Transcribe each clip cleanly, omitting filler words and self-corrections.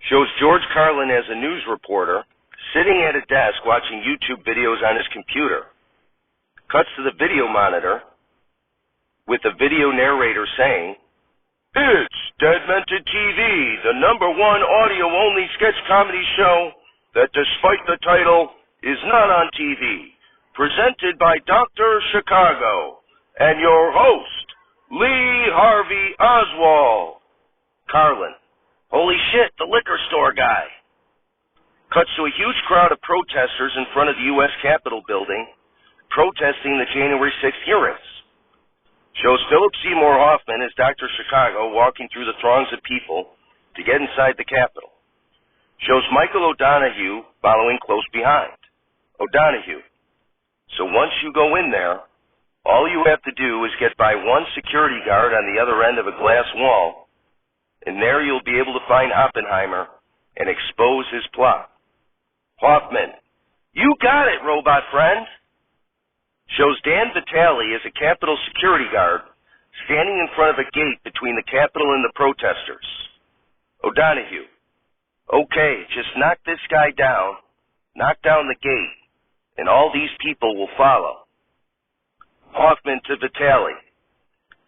Shows George Carlin as a news reporter sitting at a desk watching YouTube videos on his computer. Cuts to the video monitor with the video narrator saying, "It's Deadmented TV, the #1 audio-only sketch comedy show that, despite the title, is not on TV. Presented by Dr. Chicago and your host, Lee Harvey Oswald." Carlin, "Holy shit, the liquor store guy." Cuts to a huge crowd of protesters in front of the U.S. Capitol building protesting the January 6th hearings. Shows Philip Seymour Hoffman as Dr. Chicago walking through the throngs of people to get inside the Capitol. Shows Michael O'Donoghue following close behind. O'Donoghue, "So once you go in there, all you have to do is get by one security guard on the other end of a glass wall, and there you'll be able to find Oppenheimer and expose his plot." Hoffman, "You got it, robot friend." Shows Dan Vitale as a Capitol security guard standing in front of a gate between the Capitol and the protesters. O'Donoghue, "Okay, just knock this guy down, knock down the gate, and all these people will follow." Hoffman to Vitale,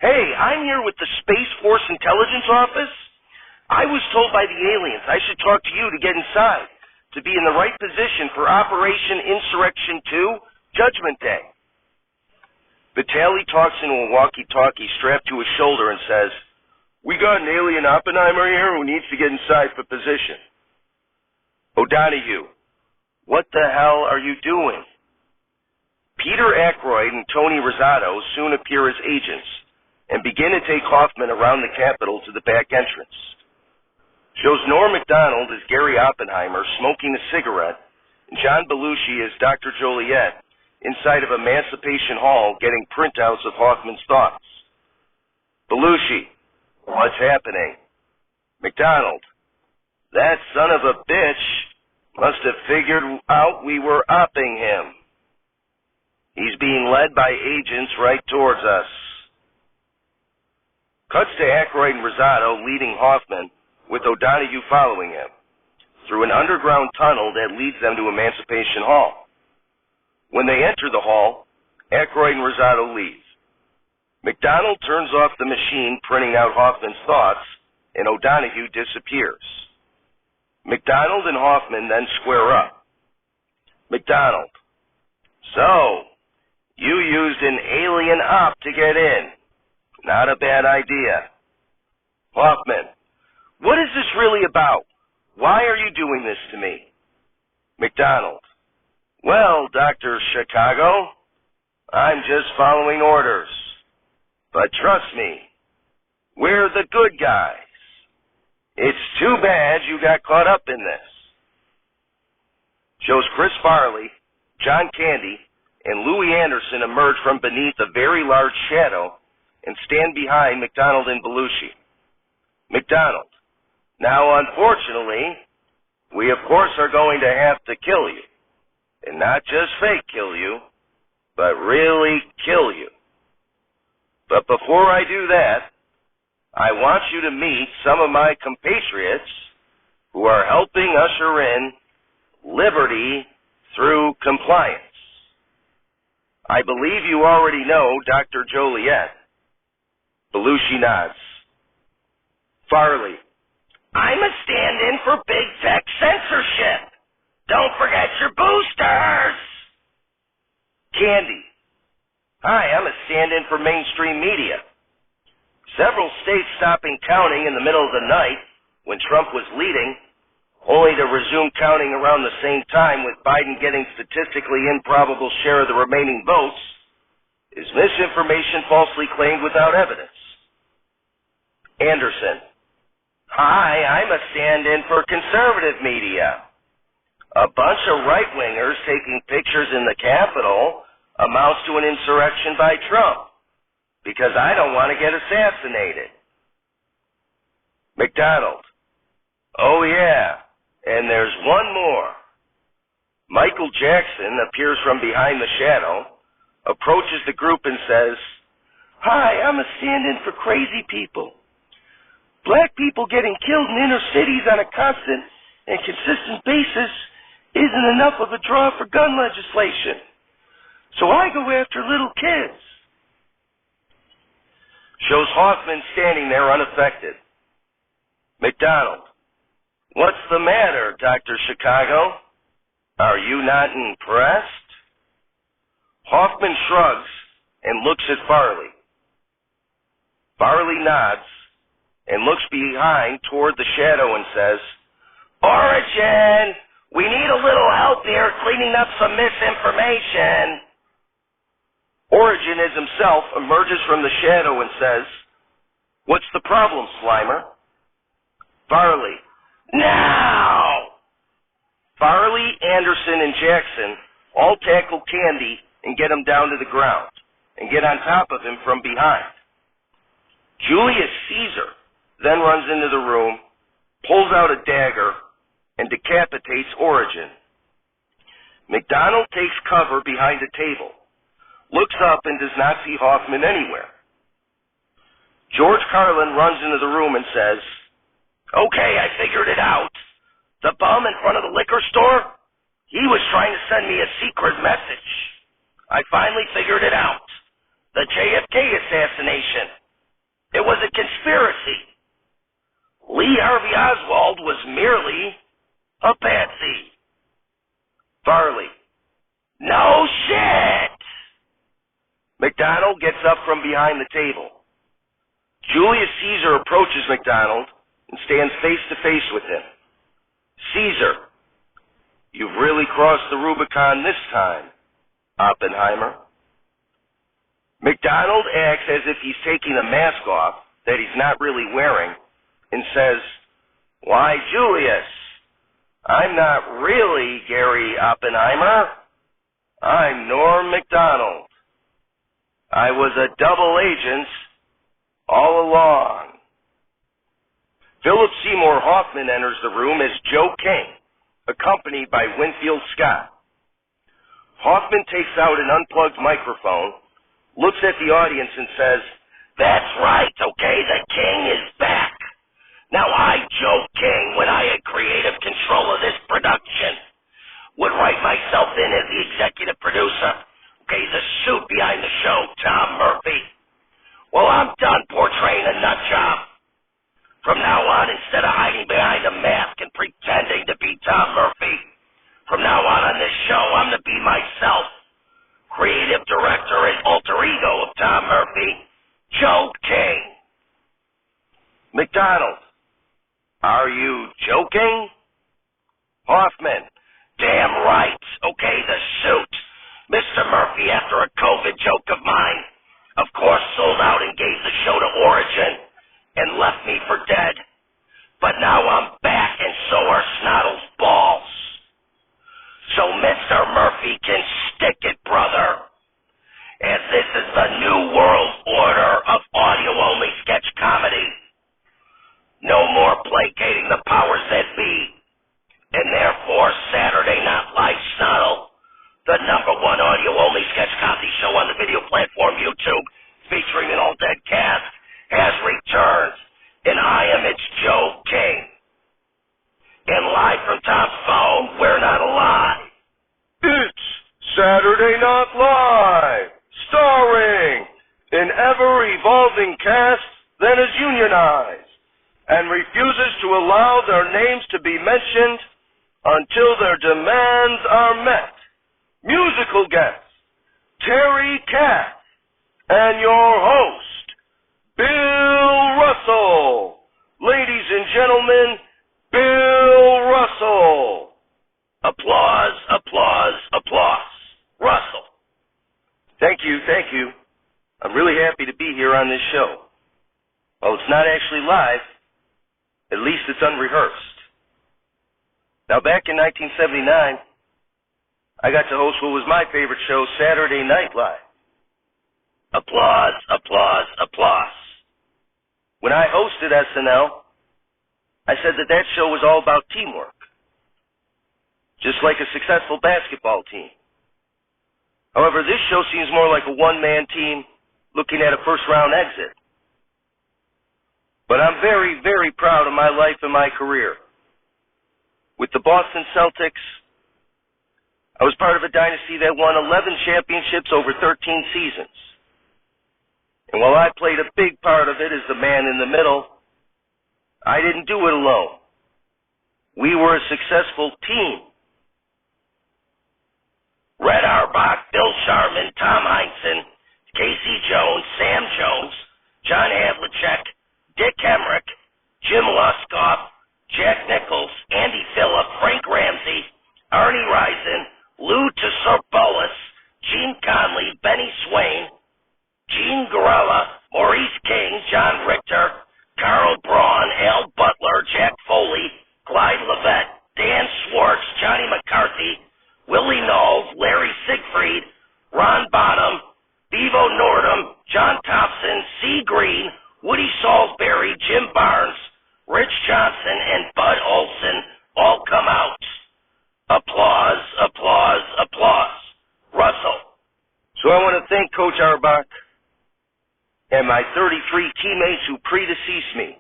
"Hey, I'm here with the Space Force Intelligence Office. I was told by the aliens I should talk to you to get inside, to be in the right position for Operation Insurrection 2, Judgment Day." Vitale talks into a walkie-talkie strapped to his shoulder and says, "We got an alien Oppenheimer here who needs to get inside for position." O'Donoghue, "What the hell are you doing?" Peter Aykroyd and Tony Rosato soon appear as agents and begin to take Hoffman around the Capitol to the back entrance. Shows Norm Macdonald as Gary Oppenheimer smoking a cigarette and John Belushi as Dr. Joliet inside of Emancipation Hall getting printouts of Hoffman's thoughts. Belushi, "What's happening?" Macdonald, "That son of a bitch must have figured out we were opping him. He's being led by agents right towards us." Cuts to Aykroyd and Rosato leading Hoffman, with O'Donoghue following him, through an underground tunnel that leads them to Emancipation Hall. When they enter the hall, Aykroyd and Rosato leave. Macdonald turns off the machine printing out Hoffman's thoughts, and O'Donoghue disappears. Macdonald and Hoffman then square up. Macdonald, "So, you used an alien op to get in. Not a bad idea." Hoffman, "What is this really about? Why are you doing this to me?" Macdonald, "Well, Dr. Chicago, I'm just following orders. But trust me, we're the good guys. It's too bad you got caught up in this." Shows Chris Farley, John Candy, and Louis Anderson emerge from beneath a very large shadow and stand behind Macdonald and Belushi. Macdonald, "Now, unfortunately, we of course are going to have to kill you. And not just fake kill you, but really kill you. But before I do that, I want you to meet some of my compatriots who are helping usher in liberty through compliance. I believe you already know Dr. Joliet." Belushi nods. Farley, "I'm a stand-in for big tech censorship. Don't forget your boosters." Candy, "Hi, I'm a stand-in for mainstream media. Several states stopping counting in the middle of the night when Trump was leading, only to resume counting around the same time with Biden getting statistically improbable share of the remaining votes, is misinformation falsely claimed without evidence." Anderson, "Hi, I'm a stand-in for conservative media. A bunch of right-wingers taking pictures in the Capitol amounts to an insurrection by Trump, because I don't want to get assassinated." Macdonald, "Oh yeah, and there's one more." Michael Jackson appears from behind the shadow, approaches the group and says, "Hi, I'm a stand-in for crazy people. Black people getting killed in inner cities on a constant and consistent basis isn't enough of a draw for gun legislation. So I go after little kids. Shows Hoffman standing there unaffected. McDonald. What's the matter, Dr. Chicago? Are you not impressed? Hoffman shrugs and looks at Farley. Farley nods and looks behind toward the shadow and says, Origin, we need a little help here cleaning up some misinformation. Origin as himself emerges from the shadow and says, What's the problem, Slimer? Farley, now! Farley, Anderson, and Jackson all tackle Candy and get him down to the ground and get on top of him from behind. Julius Caesar then runs into the room, pulls out a dagger, and decapitates Origin. McDonald takes cover behind a table, looks up and does not see Hoffman anywhere. George Carlin runs into the room and says, Okay, I figured it out. The bum in front of the liquor store, he was trying to send me a secret message. I finally figured it out. The JFK assassination. It was a conspiracy. Lee Harvey Oswald was merely a patsy. Farley. No shit! McDonald gets up from behind the table. Julius Caesar approaches McDonald and stands face to face with him. Caesar, you've really crossed the Rubicon this time, Oppenheimer. McDonald acts as if he's taking a mask off that he's not really wearing and says, Why, Julius, I'm not really Gary Oppenheimer. I'm Norm McDonald. I was a double agent all along. Philip Seymour Hoffman enters the room as Joe King, accompanied by Winfield Scott. Hoffman takes out an unplugged microphone, looks at the audience and says, That's right, okay, the King is back. Now I, Joe King, when I had creative control of this production, would write myself in as the executive producer. Okay, the suit behind the show, Tom Murphy. Well, I'm done portraying a nut job. From now on, instead of hiding behind a mask and pretending to be Tom Murphy, from now on this show, I'm to be myself. Creative director and alter ego of Tom Murphy, Joe King. McDonald, are you joking? Hoffman, damn right, okay, the suit. Mr. Murphy, after a COVID joke of mine, of course sold out and gave the show to Origin and left me for dead. But now I'm back and so are SNotL's balls. So Mr. Murphy can stick it, brother. As this is the new world order of audio-only sketch comedy. No more placating the powers that be. And therefore, Saturday Night Live SNotL, the #1 audio-only sketch comedy show on the video platform YouTube, featuring an all-dead cast, has returned. And I am its Joe King. And live from Tom's phone, we're not alive. It's Saturday Night Live, starring an ever-evolving cast that is unionized and refuses to allow their names to be mentioned until their demands are met. Musical guests, Terry Kath, and your host, Bill Russell. Ladies and gentlemen, Bill Russell. Applause, applause, applause. Russell. Thank you, thank you. I'm really happy to be here on this show. Well, it's not actually live. At least it's unrehearsed. Now, back in 1979, I got to host what was my favorite show, Saturday Night Live. Applause, applause, applause. When I hosted SNL, I said that show was all about teamwork, just like a successful basketball team. However, this show seems more like a one-man team looking at a first-round exit. But I'm very, very proud of my life and my career. With the Boston Celtics, I was part of a dynasty that won 11 championships over 13 seasons. And while I played a big part of it as the man in the middle, I didn't do it alone. We were a successful team. Red Auerbach, Bill Sharman, Tom Heinsohn, Casey Jones, Sam Jones, John Havlicek, Dick Hemrick, Jim Luskoff, Jack Nichols, Andy Phillip, Frank Ramsey, Arnie Rison, Lou Tesorpolis, Gene Conley, Benny Swain, Gene Gorella, Maurice King, John Richter, Carl Braun, Al Butler, Jack Foley, Clyde Levette, Dan Schwartz, Johnny McCarthy, Willie Knowles, Larry Siegfried, Ron Bonham, Bevo Nordham, John Thompson, C. Green, Woody Salisbury, Jim Barnes, Rich Johnson, and Bud Olson all come out. Applause, applause, applause. Russell. So I want to thank Coach Auerbach and my 33 teammates who predeceased me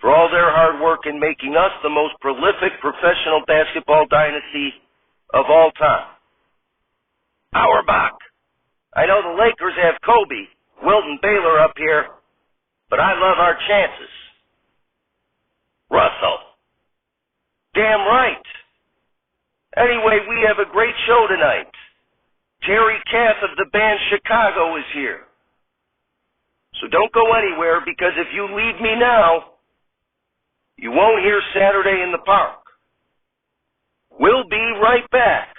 for all their hard work in making us the most prolific professional basketball dynasty of all time. Auerbach. I know the Lakers have Kobe, Wilt, and Baylor up here, but I love our chances. Russell. Damn right. Anyway, we have a great show tonight. Terry Kath of the band Chicago is here. So don't go anywhere, because if you leave me now, you won't hear Saturday in the Park. We'll be right back.